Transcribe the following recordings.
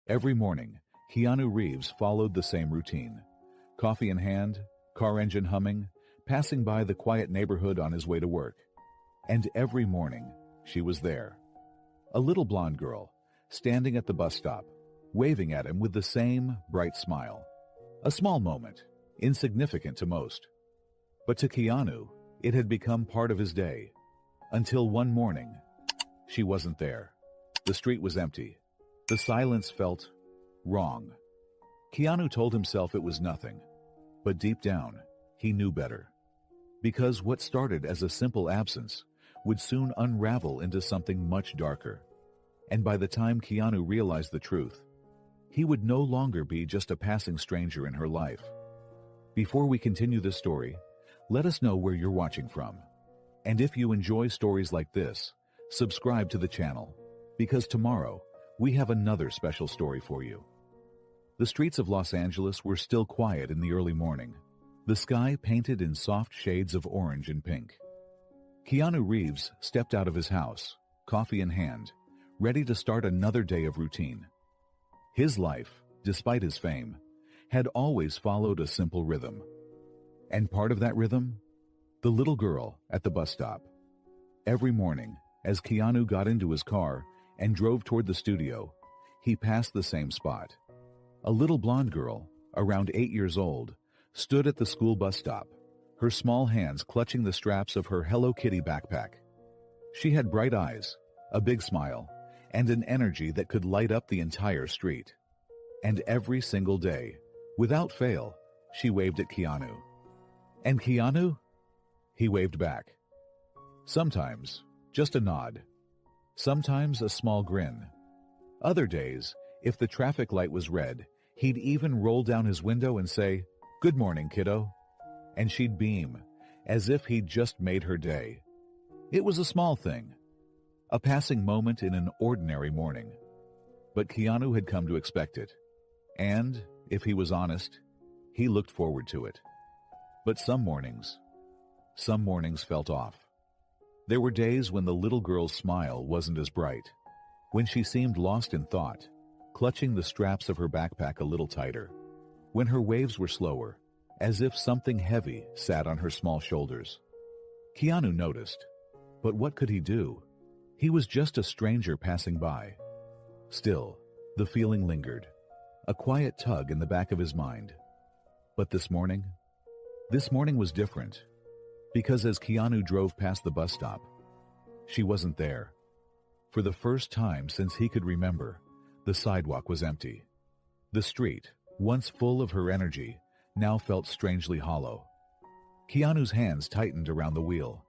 Every morning, Keanu Reeves followed the same routine. Coffee in hand, car engine humming, passing by the quiet neighborhood on his way to work. And every morning, she was there. A little blonde girl, standing at the bus stop, waving at him with the same bright smile. A small moment, insignificant to most. But to Keanu, it had become part of his day. Until one morning, she wasn't there. The street was empty. The silence felt wrong. Keanu told himself it was nothing, but deep down, he knew better. Because what started as a simple absence would soon unravel into something much darker. And by the time Keanu realized the truth, he would no longer be just a passing stranger in her life. Before we continue this story, let us know where you're watching from. And if you enjoy stories like this, subscribe to the channel, because tomorrow, we have another special story for you. The streets of Los Angeles were still quiet in the early morning, the sky painted in soft shades of orange and pink. Keanu Reeves stepped out of his house, coffee in hand, ready to start another day of routine. His life, despite his fame, had always followed a simple rhythm. And part of that rhythm? The little girl at the bus stop. Every morning, as Keanu got into his car and drove toward the studio, he passed the same spot. A little blonde girl, around 8 years old, stood at the school bus stop, her small hands clutching the straps of her Hello Kitty backpack. She had bright eyes, a big smile, and an energy that could light up the entire street. And every single day, without fail, she waved at Keanu. And Keanu? He waved back. Sometimes, just a nod. Sometimes a small grin. Other days, if the traffic light was red, he'd even roll down his window and say, "Good morning, kiddo." And she'd beam, as if he'd just made her day. It was a small thing, a passing moment in an ordinary morning. But Keanu had come to expect it. And, if he was honest, he looked forward to it. But some mornings felt off. There were days when the little girl's smile wasn't as bright, when she seemed lost in thought, clutching the straps of her backpack a little tighter, when her waves were slower, as if something heavy sat on her small shoulders. Keanu noticed, but what could he do? He was just a stranger passing by. Still, the feeling lingered, a quiet tug in the back of his mind. But this morning was different. Because as Keanu drove past the bus stop, she wasn't there. For the first time since he could remember, the sidewalk was empty. The street, once full of her energy, now felt strangely hollow. Keanu's hands tightened around the wheel.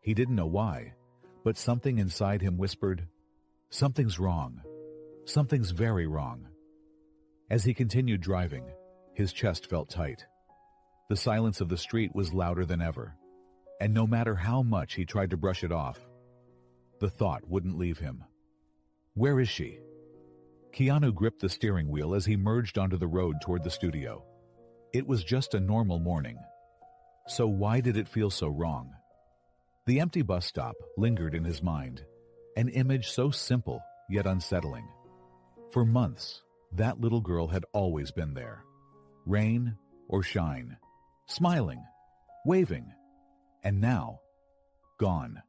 He didn't know why, but something inside him whispered, "Something's wrong. Something's very wrong." As he continued driving, his chest felt tight. The silence of the street was louder than ever. And no matter how much he tried to brush it off, the thought wouldn't leave him. Where is she? Keanu gripped the steering wheel as he merged onto the road toward the studio. It was just a normal morning. So why did it feel so wrong? The empty bus stop lingered in his mind, an image so simple yet unsettling. For months, that little girl had always been there. Rain or shine, smiling, waving. And now, gone.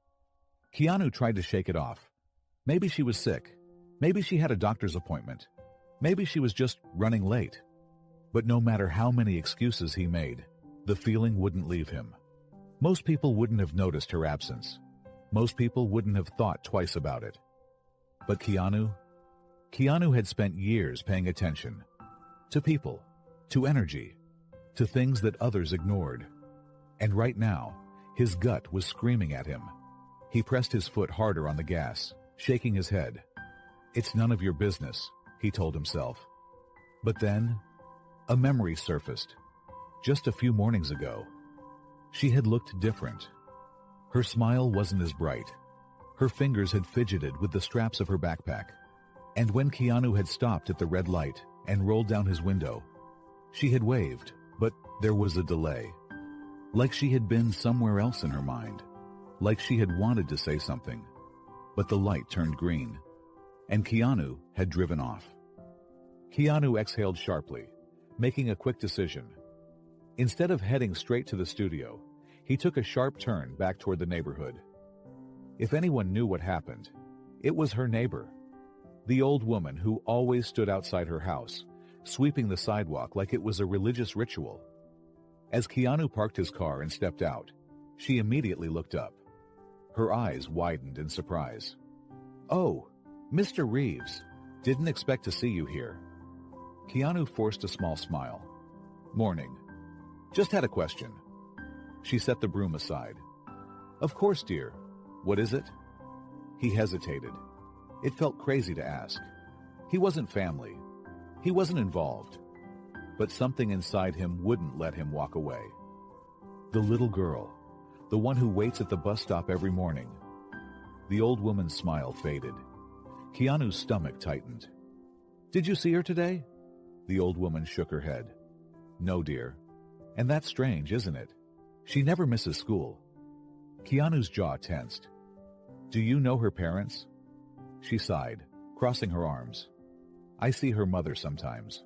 Keanu tried to shake it off. Maybe she was sick. Maybe she had a doctor's appointment. Maybe she was just running late. But no matter how many excuses he made, the feeling wouldn't leave him. Most people wouldn't have noticed her absence. Most people wouldn't have thought twice about it. But Keanu had spent years paying attention. To people, to energy, to things that others ignored. And right now, his gut was screaming at him. He pressed his foot harder on the gas, shaking his head. "It's none of your business," he told himself. But then, a memory surfaced. Just a few mornings ago, she had looked different. Her smile wasn't as bright. Her fingers had fidgeted with the straps of her backpack. And when Keanu had stopped at the red light and rolled down his window, she had waved, but there was a delay. Like she had been somewhere else in her mind. Like she had wanted to say something. But the light turned green, and Keanu had driven off. Keanu exhaled sharply, making a quick decision. Instead of heading straight to the studio, he took a sharp turn back toward the neighborhood. If anyone knew what happened, it was her neighbor, the old woman who always stood outside her house, sweeping the sidewalk like it was a religious ritual. As Keanu parked his car and stepped out, she immediately looked up. Her eyes widened in surprise. "Oh, Mr. Reeves, didn't expect to see you here." Keanu forced a small smile. "Morning. Just had a question." She set the broom aside. "Of course, dear. What is it?" He hesitated. It felt crazy to ask. He wasn't family. He wasn't involved. But something inside him wouldn't let him walk away. The little girl, the one who waits at the bus stop every morning. The old woman's smile faded. Keanu's stomach tightened. "Did you see her today?" The old woman shook her head. "No, dear. And that's strange, isn't it? She never misses school." Keanu's jaw tensed. "Do you know her parents?" She sighed, crossing her arms. "I see her mother sometimes.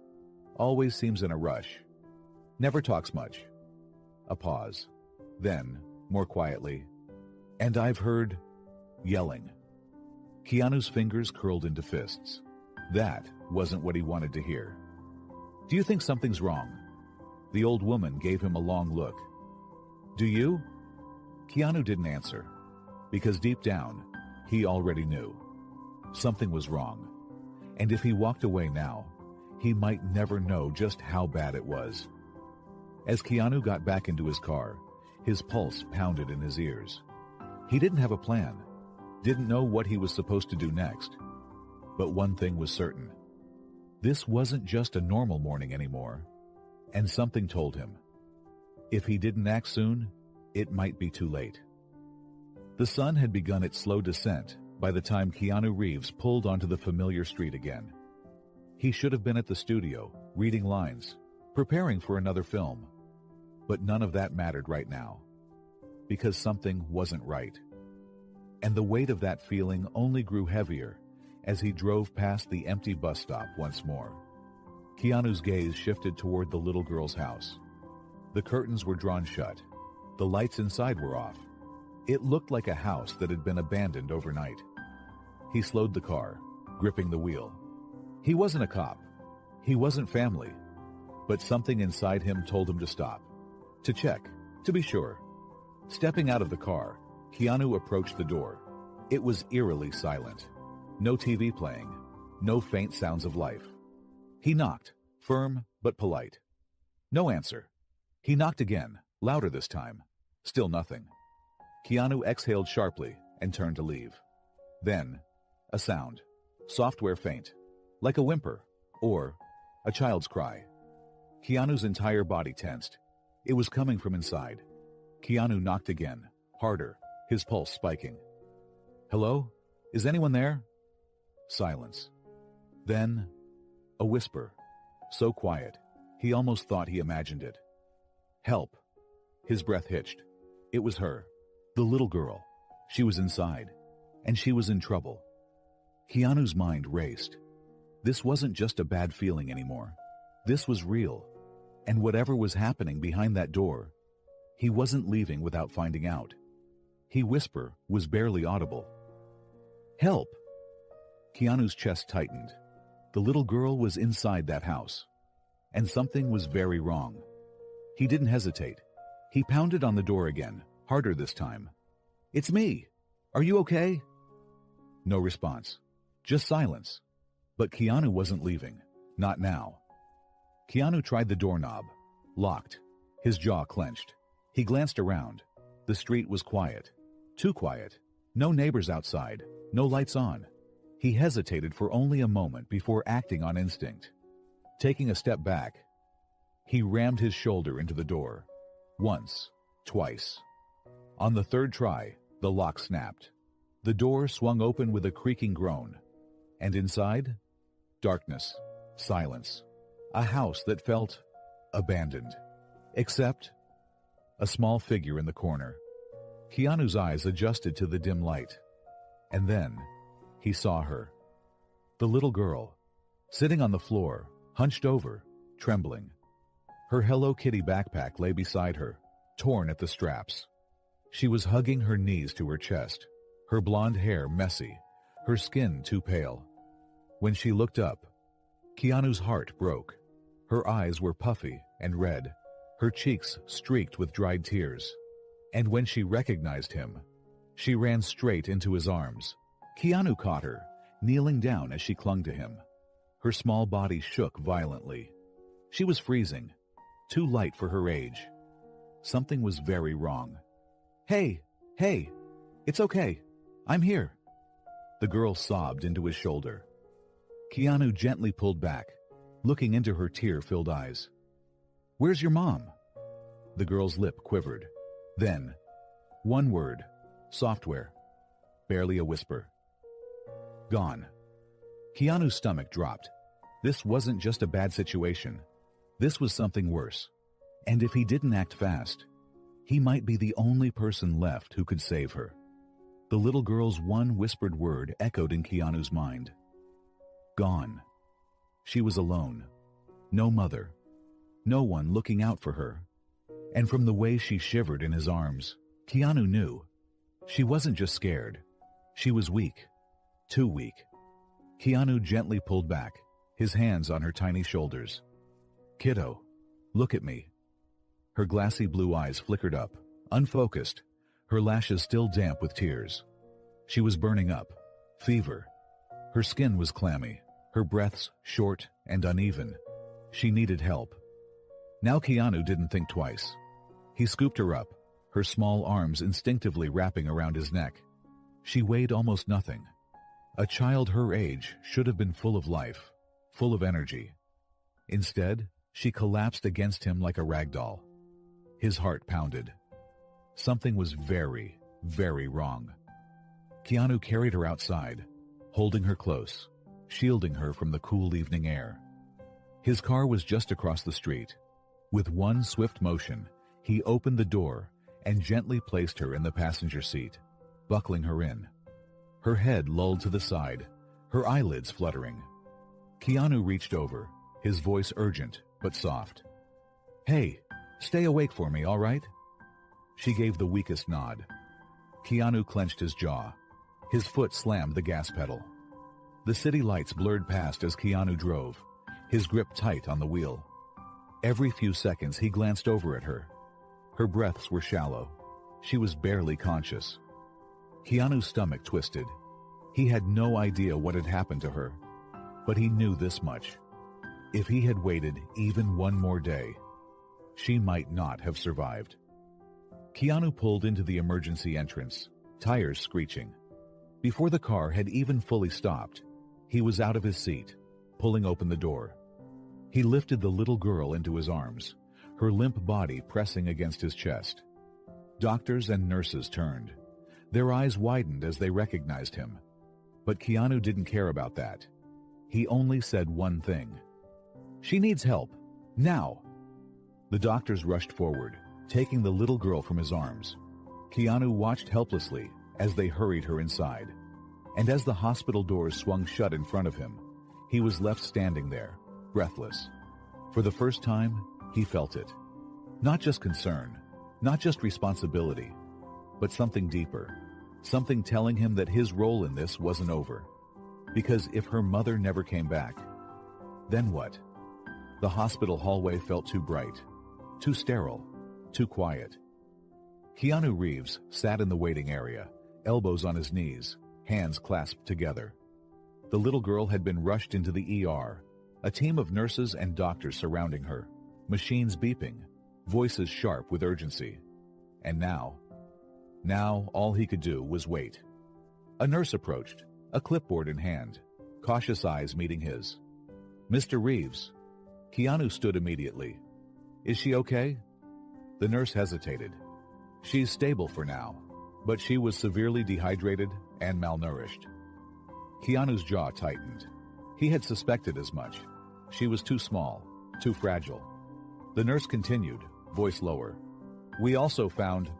Always seems in a rush. Never talks much." A pause. Then, more quietly, "And I've heard yelling." Keanu's fingers curled into fists. That wasn't what he wanted to hear. "Do you think something's wrong?" The old woman gave him a long look. "Do you?" Keanu didn't answer, because deep down, he already knew. Something was wrong, and if he walked away now, he might never know just how bad it was. As Keanu got back into his car, his pulse pounded in his ears. He didn't have a plan, didn't know what he was supposed to do next. But one thing was certain. This wasn't just a normal morning anymore, and something told him. If he didn't act soon, it might be too late. The sun had begun its slow descent by the time Keanu Reeves pulled onto the familiar street again. He should have been at the studio, reading lines, preparing for another film. But none of that mattered right now, because something wasn't right. And the weight of that feeling only grew heavier as he drove past the empty bus stop once more. Keanu's gaze shifted toward the little girl's house. The curtains were drawn shut. The lights inside were off. It looked like a house that had been abandoned overnight. He slowed the car, gripping the wheel. He wasn't a cop. He wasn't family. But something inside him told him to stop, to check, to be sure. Stepping out of the car, Keanu approached the door. It was eerily silent. No TV playing, no faint sounds of life. He knocked, firm but polite. No answer. He knocked again, louder this time. Still nothing. Keanu exhaled sharply and turned to leave. Then, a sound, software faint, like a whimper, or a child's cry. Keanu's entire body tensed. It was coming from inside. Keanu knocked again, harder, his pulse spiking. "Hello? Is anyone there?" Silence. Then, a whisper, so quiet, he almost thought he imagined it. "Help." His breath hitched. It was her, the little girl. She was inside, and she was in trouble. Keanu's mind raced. This wasn't just a bad feeling anymore. This was real, and whatever was happening behind that door, he wasn't leaving without finding out. His whisper was barely audible. "Help!" Keanu's chest tightened. The little girl was inside that house, and something was very wrong. He didn't hesitate. He pounded on the door again, harder this time. "It's me! Are you okay?" No response. Just silence. But Keanu wasn't leaving. Not now. Keanu tried the doorknob. Locked. His jaw clenched. He glanced around. The street was quiet. Too quiet. No neighbors outside. No lights on. He hesitated for only a moment before acting on instinct. Taking a step back, he rammed his shoulder into the door. Once. Twice. On the third try, the lock snapped. The door swung open with a creaking groan. And inside? Darkness. Silence. A house that felt abandoned. Except a small figure in the corner. Keanu's eyes adjusted to the dim light. And then he saw her. The little girl, sitting on the floor, hunched over, trembling. Her Hello Kitty backpack lay beside her, torn at the straps. She was hugging her knees to her chest, her blonde hair messy, her skin too pale. When she looked up, Keanu's heart broke. Her eyes were puffy and red, her cheeks streaked with dried tears. And when she recognized him, she ran straight into his arms. Keanu caught her, kneeling down as she clung to him. Her small body shook violently. She was freezing, too light for her age. Something was very wrong. Hey, it's okay. I'm here. The girl sobbed into his shoulder. Keanu gently pulled back, looking into her tear-filled eyes. Where's your mom? The girl's lip quivered. Then, one word, software, barely a whisper. Gone. Keanu's stomach dropped. This wasn't just a bad situation. This was something worse. And if he didn't act fast, he might be the only person left who could save her. The little girl's one whispered word echoed in Keanu's mind. Gone. She was alone. No mother. No one looking out for her. And from the way she shivered in his arms, Keanu knew. She wasn't just scared. She was weak. Too weak. Keanu gently pulled back, his hands on her tiny shoulders. Kiddo, look at me. Her glassy blue eyes flickered up, unfocused, her lashes still damp with tears. She was burning up. Fever. Her skin was clammy, her breaths short and uneven. She needed help. Now Keanu didn't think twice. He scooped her up, her small arms instinctively wrapping around his neck. She weighed almost nothing. A child her age should have been full of life, full of energy. Instead, she collapsed against him like a rag doll. His heart pounded. Something was very, very wrong. Keanu carried her outside, holding her close, shielding her from the cool evening air. His car was just across the street. With one swift motion, he opened the door and gently placed her in the passenger seat, buckling her in. Her head lulled to the side, her eyelids fluttering. Keanu reached over, his voice urgent but soft. Hey, stay awake for me, all right? She gave the weakest nod. Keanu clenched his jaw. His foot slammed the gas pedal. The city lights blurred past as Keanu drove, his grip tight on the wheel. Every few seconds he glanced over at her. Her breaths were shallow. She was barely conscious. Keanu's stomach twisted. He had no idea what had happened to her, but he knew this much. If he had waited even one more day, she might not have survived. Keanu pulled into the emergency entrance, tires screeching. Before the car had even fully stopped, he was out of his seat, pulling open the door. He lifted the little girl into his arms, her limp body pressing against his chest. Doctors and nurses turned. Their eyes widened as they recognized him. But Keanu didn't care about that. He only said one thing. She needs help. Now. The doctors rushed forward, taking the little girl from his arms. Keanu watched helplessly as they hurried her inside. And as the hospital doors swung shut in front of him, he was left standing there, breathless. For the first time, he felt it. Not just concern, not just responsibility, but something deeper. Something telling him that his role in this wasn't over. Because if her mother never came back, then what? The hospital hallway felt too bright, too sterile, too quiet. Keanu Reeves sat in the waiting area, elbows on his knees, hands clasped together. The little girl had been rushed into the ER, a team of nurses and doctors surrounding her, machines beeping, voices sharp with urgency. And now all he could do was wait. A nurse approached, a clipboard in hand, cautious eyes meeting his. Mr. Reeves. Keanu stood immediately. Is she okay? The nurse hesitated. She's stable for now, but she was severely dehydrated and malnourished. Keanu's jaw tightened. He had suspected as much. She was too small, too fragile. The nurse continued, voice lower. We also found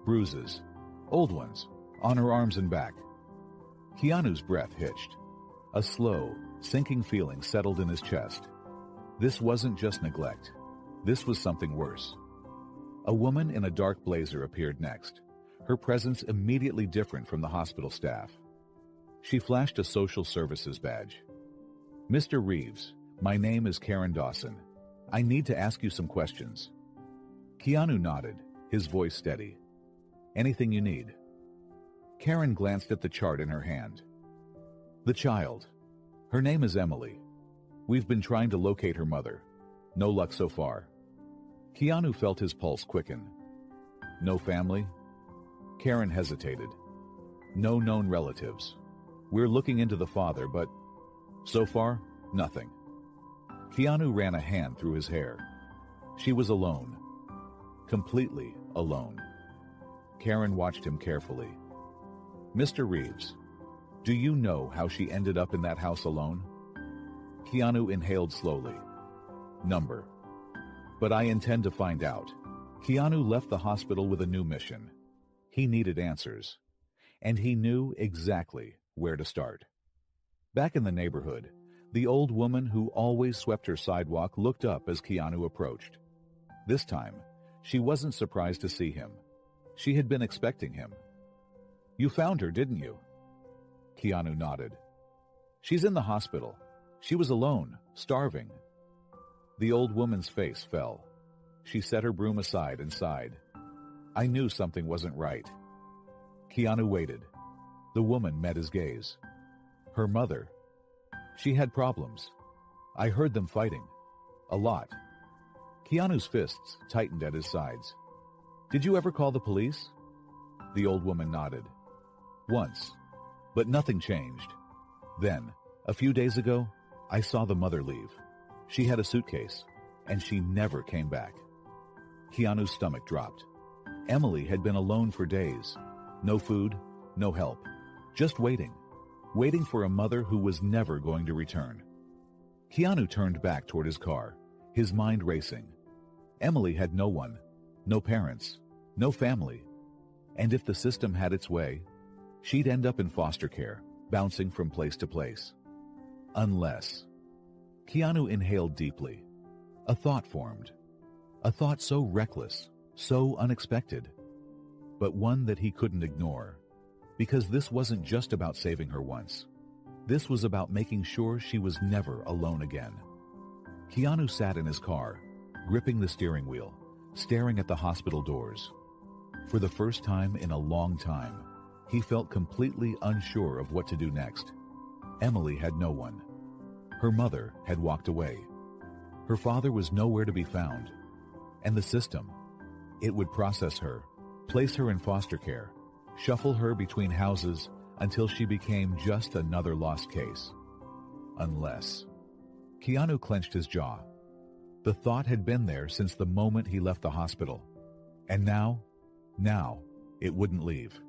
bruises, old ones, on her arms and back. Keanu's breath hitched. A slow, sinking feeling settled in his chest. This wasn't just neglect. This was something worse. A woman in a dark blazer appeared next, her presence immediately different from the hospital staff. She flashed a social services badge. "Mr. Reeves, my name is Karen Dawson. I need to ask you some questions." Keanu nodded, his voice steady. "Anything you need." Karen glanced at the chart in her hand. "The child. Her name is Emily. We've been trying to locate her mother. No luck so far." Keanu felt his pulse quicken. "No family?" Karen hesitated. "No known relatives. We're looking into the father, but so far, nothing." Keanu ran a hand through his hair. She was alone. Completely alone. Karen watched him carefully. "Mr. Reeves, do you know how she ended up in that house alone?" Keanu inhaled slowly. "Number. But I intend to find out." Keanu left the hospital with a new mission. He needed answers. And he knew exactly where to start. Back in the neighborhood, the old woman who always swept her sidewalk looked up as Keanu approached. This time, she wasn't surprised to see him. She had been expecting him. "You found her, didn't you?" Keanu nodded. "She's in the hospital. She was alone, starving." The old woman's face fell. She set her broom aside and sighed. "I knew something wasn't right." Keanu waited. The woman met his gaze. "Her mother. She had problems. I heard them fighting. A lot." Keanu's fists tightened at his sides. "Did you ever call the police?" The old woman nodded. "Once. But nothing changed. Then, a few days ago, I saw the mother leave. She had a suitcase, and she never came back." Keanu's stomach dropped. Emily had been alone for days. No food, no help. Just waiting. Waiting for a mother who was never going to return. Keanu turned back toward his car, his mind racing. Emily had no one, no parents, no family. And if the system had its way, she'd end up in foster care, bouncing from place to place. Unless... Keanu inhaled deeply. A thought formed. A thought so reckless, so unexpected. But one that he couldn't ignore. Because this wasn't just about saving her once. This was about making sure she was never alone again. Keanu sat in his car, gripping the steering wheel, staring at the hospital doors. For the first time in a long time, he felt completely unsure of what to do next. Emily had no one. Her mother had walked away. Her father was nowhere to be found. And the system, it would process her, place her in foster care, shuffle her between houses until she became just another lost case. Unless... Keanu clenched his jaw. The thought had been there since the moment he left the hospital. And now, it wouldn't leave.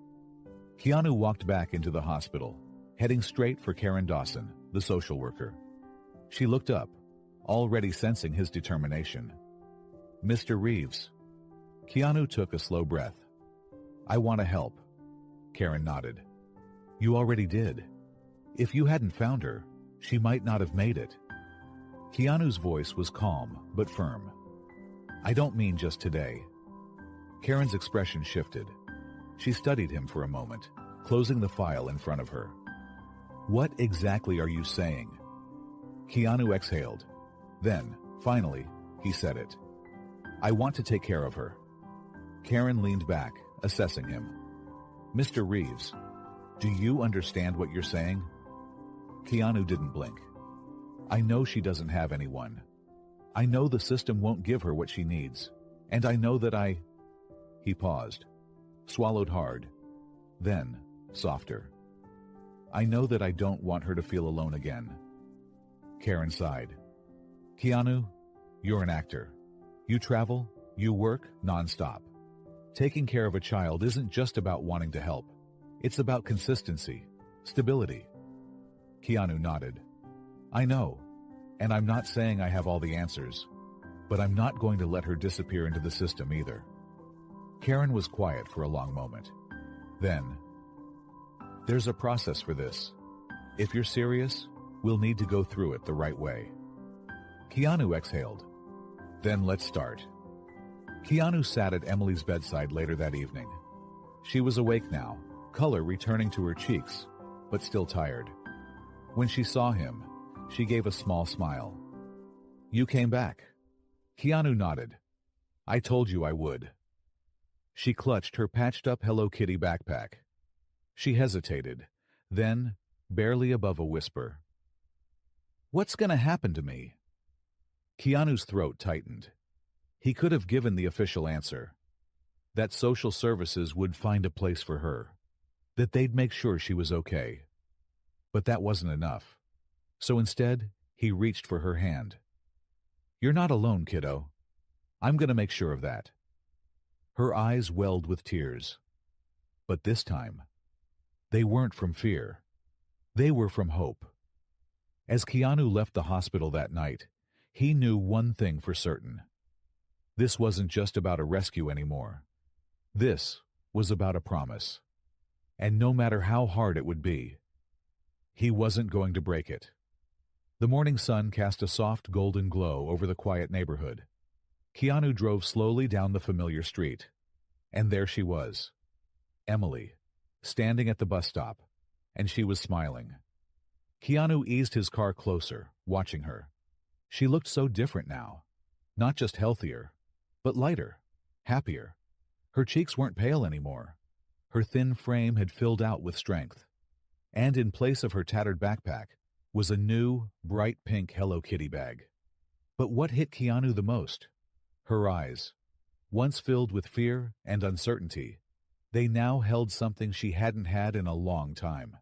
Keanu walked back into the hospital, heading straight for Karen Dawson, the social worker. She looked up, already sensing his determination. "Mr. Reeves." Keanu took a slow breath. "I want to help." Karen nodded. "You already did. If you hadn't found her, she might not have made it." Keanu's voice was calm but firm. "I don't mean just today." Karen's expression shifted. She studied him for a moment, closing the file in front of her. "What exactly are you saying?" Keanu exhaled. Then, finally, he said it. "I want to take care of her." Karen leaned back, assessing him. "Mr. Reeves, do you understand what you're saying?" Keanu didn't blink. "I know she doesn't have anyone. I know the system won't give her what she needs. And I know that I..." He paused, swallowed hard, then softer. "I know that I don't want her to feel alone again." Karen sighed. "Keanu, you're an actor. You travel, you work nonstop. Taking care of a child isn't just about wanting to help. It's about consistency, stability." Keanu nodded. "I know, and I'm not saying I have all the answers, but I'm not going to let her disappear into the system either." Karen was quiet for a long moment. Then, "There's a process for this. If you're serious, we'll need to go through it the right way." Keanu exhaled. Then let's start. Keanu sat at Emily's bedside later that evening. She was awake now, color returning to her cheeks, but still tired. When she saw him, she gave a small smile. "You came back." Keanu nodded. "I told you I would." She clutched her patched-up Hello Kitty backpack. She hesitated, then, barely above a whisper, "What's gonna happen to me?" Keanu's throat tightened. He could have given the official answer. That social services would find a place for her. That they'd make sure she was okay. But that wasn't enough. So instead, he reached for her hand. "You're not alone, kiddo. I'm gonna make sure of that." Her eyes welled with tears. But this time, they weren't from fear. They were from hope. As Keanu left the hospital that night, he knew one thing for certain. This wasn't just about a rescue anymore. This was about a promise. And no matter how hard it would be, he wasn't going to break it. The morning sun cast a soft golden glow over the quiet neighborhood. Keanu drove slowly down the familiar street. And there she was, Emily, standing at the bus stop, and she was smiling. Keanu eased his car closer, watching her. She looked so different now. Not just healthier, but lighter, happier. Her cheeks weren't pale anymore. Her thin frame had filled out with strength. And in place of her tattered backpack was a new, bright pink Hello Kitty bag. But what hit Keanu the most? Her eyes. Once filled with fear and uncertainty, they now held something she hadn't had in a long time.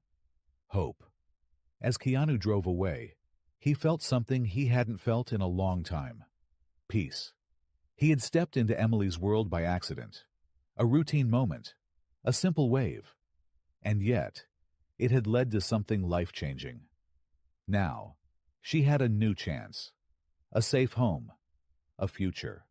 Hope. As Keanu drove away, he felt something he hadn't felt in a long time. Peace. He had stepped into Emily's world by accident. A routine moment. A simple wave. And yet, it had led to something life-changing. Now, she had a new chance. A safe home. A future.